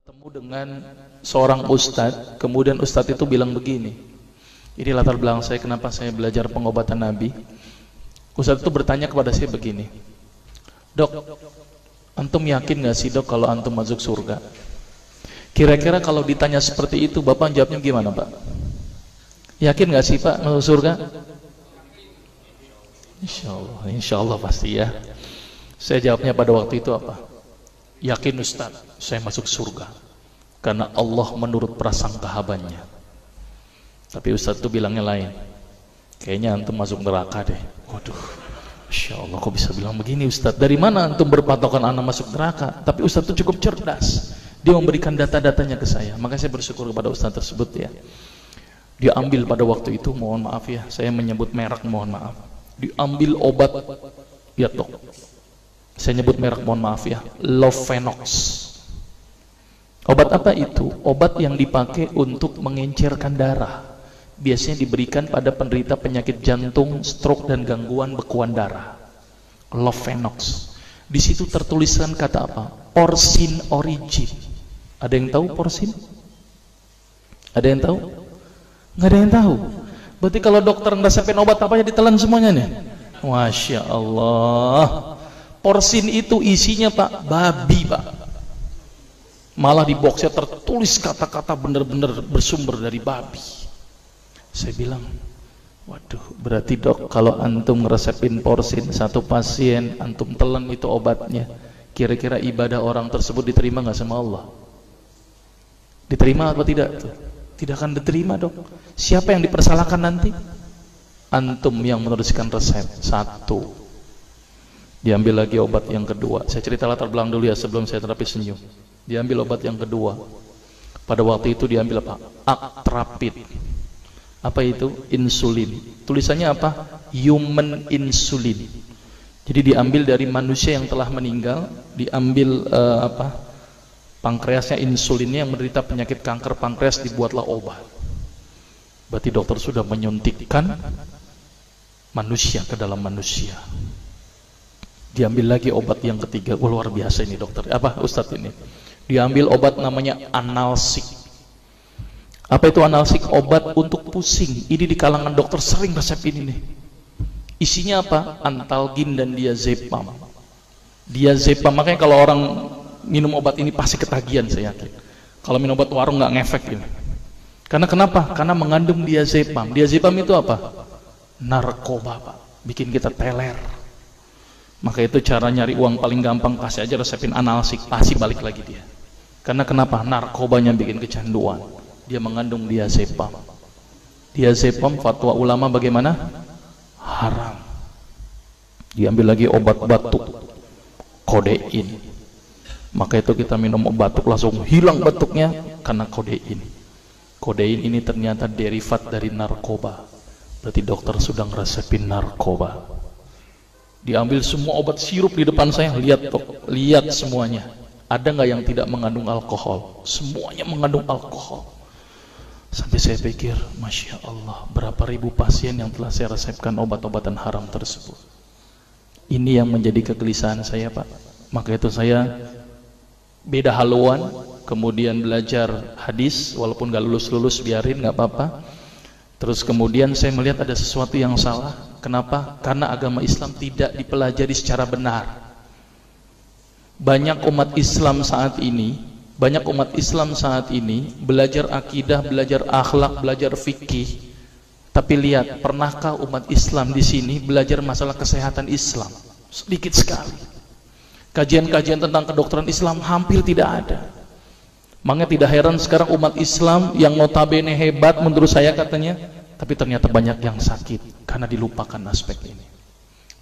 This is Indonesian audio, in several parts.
bertemu dengan seorang ustadz, kemudian ustadz itu bilang begini. Ini latar belakang saya kenapa saya belajar pengobatan Nabi. Ustadz itu bertanya kepada saya begini, "Dok, antum yakin gak sih dok kalau antum masuk surga?" Kira-kira kalau ditanya seperti itu, Bapak jawabnya gimana Pak? Yakin gak sih Pak masuk surga? Insya Allah pasti ya. Saya jawabnya pada waktu itu apa? Yakin Ustaz, saya masuk surga karena Allah menurut prasangka hambanya. Tapi Ustaz itu bilangnya lain. Kayaknya antum masuk neraka deh. Waduh, Masya Allah kok bisa bilang begini Ustaz? Dari mana antum berpatokan anak masuk neraka? Tapi Ustaz itu cukup cerdas. Dia memberikan data-datanya ke saya. Maka saya bersyukur kepada Ustaz tersebut ya. Dia ambil pada waktu itu, mohon maaf ya, saya menyebut merek, mohon maaf. Diambil obat, ya dok. Saya nyebut merek, mohon maaf ya, Lovenox. Obat apa itu? Obat yang dipakai untuk mengencerkan darah. Biasanya diberikan pada penderita penyakit jantung, stroke dan gangguan bekuan darah. Lovenox. Di situ tertuliskan kata apa? Porsin origin. Ada yang tahu porsin? Ada yang tahu? Nggak ada yang tahu. Berarti kalau dokter ngeresepin obat apa aja ditelan semuanya nih. Masya Allah. Porsin itu isinya Pak, babi Pak. Malah di boxnya tertulis kata-kata bener-bener bersumber dari babi. Saya bilang, waduh, berarti dok kalau antum ngeresepin porsin satu pasien, antum telan itu obatnya, kira-kira ibadah orang tersebut diterima nggak sama Allah? Diterima atau tidak tuh? Tidak akan diterima dok. Siapa yang dipersalahkan nanti? Antum yang menuliskan resep. Satu. Diambil lagi obat yang kedua. Saya cerita latar belakang dulu ya sebelum saya terapi senyum. Diambil obat yang kedua. Pada waktu itu diambil apa? Actrapid. Apa itu? Insulin. Tulisannya apa? Human insulin. Jadi diambil dari manusia yang telah meninggal. Diambil pankreasnya, insulinnya, yang menderita penyakit kanker pankreas, dibuatlah obat. Berarti dokter sudah menyuntikkan manusia ke dalam manusia. Diambil lagi obat yang ketiga. Luar biasa ini dokter. Apa Ustadz ini? Diambil obat namanya analsik. Apa itu analsik? Obat untuk pusing. Ini di kalangan dokter sering resep ini nih. Isinya apa? Antalgin dan diazepam. Diazepam, makanya kalau orang minum obat ini pasti ketagihan, saya yakin. Kalau minum obat warung nggak ngefek ini. Karena kenapa? Karena mengandung diazepam. Diazepam itu apa? Narkoba Pak. Bikin kita teler. Maka itu cara nyari uang paling gampang, kasih aja resepin analsik, pasti balik lagi dia. Karena kenapa? Narkobanya bikin kecanduan. Dia mengandung diazepam. Diazepam fatwa ulama bagaimana? Haram. Diambil lagi obat batuk, kodein. Maka itu kita minum obat batuk langsung hilang batuknya karena kodein. Kodein ini ternyata derivat dari narkoba. Berarti dokter sudah ngeresepin narkoba. Diambil semua obat sirup di depan saya, lihat dok, lihat semuanya. Ada nggak yang tidak mengandung alkohol? Semuanya mengandung alkohol. Sampai saya pikir, Masya Allah, berapa ribu pasien yang telah saya resepkan obat-obatan haram tersebut. Ini yang menjadi kegelisahan saya Pak. Maka itu saya beda haluan, kemudian belajar hadis, walaupun gak lulus-lulus biarin, gak apa-apa. Terus kemudian saya melihat ada sesuatu yang salah. Kenapa? Karena agama Islam tidak dipelajari secara benar. Banyak umat Islam saat ini belajar akidah, belajar akhlak, belajar fikih. Tapi lihat, pernahkah umat Islam di sini belajar masalah kesehatan Islam? Sedikit sekali. Kajian-kajian tentang kedokteran Islam hampir tidak ada. Makanya tidak heran sekarang umat Islam yang notabene hebat menurut saya katanya, tapi ternyata banyak yang sakit karena dilupakan aspek ini.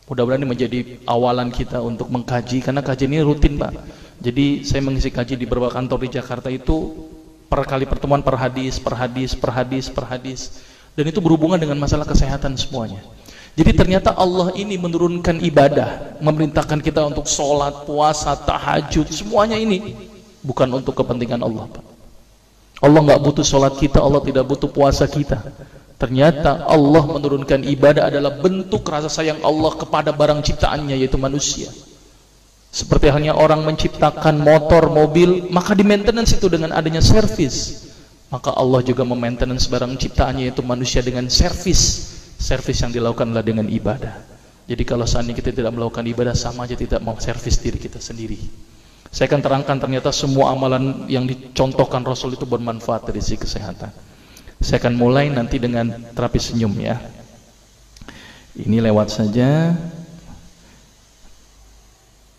Mudah-mudahan ini menjadi awalan kita untuk mengkaji, karena kajian ini rutin Pak. Jadi saya mengisi kaji di beberapa kantor di Jakarta itu per kali pertemuan, per hadis. Dan itu berhubungan dengan masalah kesehatan semuanya. Jadi ternyata Allah ini menurunkan ibadah, memerintahkan kita untuk sholat, puasa, tahajud, semuanya ini bukan untuk kepentingan Allah Pak. Allah nggak butuh sholat kita, Allah tidak butuh puasa kita. Ternyata Allah menurunkan ibadah adalah bentuk rasa sayang Allah kepada barang ciptaannya, yaitu manusia. Seperti halnya orang menciptakan motor, mobil, maka di maintenance itu dengan adanya servis. Maka Allah juga memaintenance barang ciptaannya, yaitu manusia, dengan servis. Servis yang dilakukan adalah dengan ibadah. Jadi kalau seandainya kita tidak melakukan ibadah, sama aja tidak mau servis diri kita sendiri. Saya akan terangkan ternyata semua amalan yang dicontohkan Rasul itu bermanfaat dari sisi kesehatan. Saya akan mulai nanti dengan terapi senyum ya. Ini lewat saja.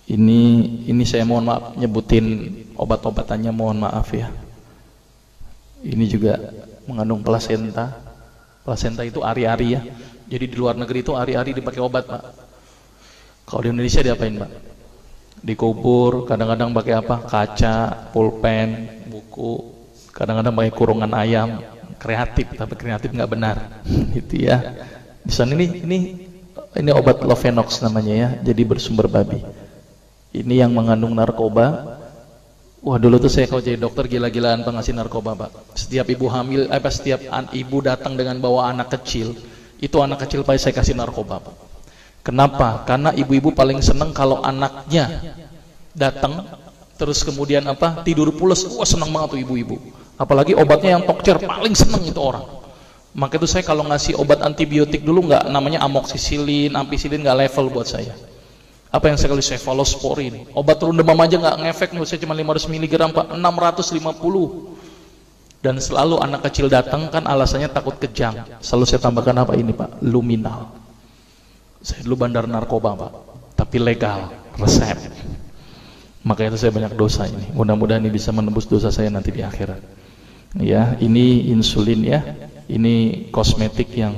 Ini saya mohon maaf nyebutin obat-obatannya, mohon maaf ya. Ini juga mengandung plasenta. Plasenta itu ari-ari ya. Jadi di luar negeri itu ari-ari dipakai obat, Pak. Kalau di Indonesia diapain, Pak? Dikubur, kadang-kadang pakai apa? Kaca, pulpen, buku, kadang-kadang pakai kurungan ayam. Kreatif, tapi kreatif nggak benar. Gitu ya. Di sana ini obat Lovenox namanya ya. Jadi bersumber babi. Ini yang mengandung narkoba. Wah, dulu tuh saya kalau jadi dokter gila-gilaan pengasih narkoba, Pak. Setiap ibu hamil, setiap ibu datang dengan bawa anak kecil, itu anak kecil Pak saya kasih narkoba, Pak. Kenapa? Karena ibu-ibu paling seneng kalau anaknya datang terus kemudian tidur pules. Wah, seneng banget tuh ibu-ibu. Apalagi obatnya yang tokcer, paling seneng itu orang. Maka itu saya kalau ngasih obat antibiotik dulu nggak namanya amoxicillin, ampicillin, nggak level buat saya. Apa yang saya kali cefalosporin, obat turun demam aja nggak ngefek, nih saya cuma 500 mg Pak, 650. Dan selalu anak kecil datang kan alasannya takut kejang, selalu saya tambahkan apa ini Pak, luminal. Saya dulu bandar narkoba Pak, tapi legal, resep. Makanya itu saya banyak dosa ini, mudah-mudahan ini bisa menembus dosa saya nanti di akhirat. Ya, ini insulin ya, ini kosmetik yang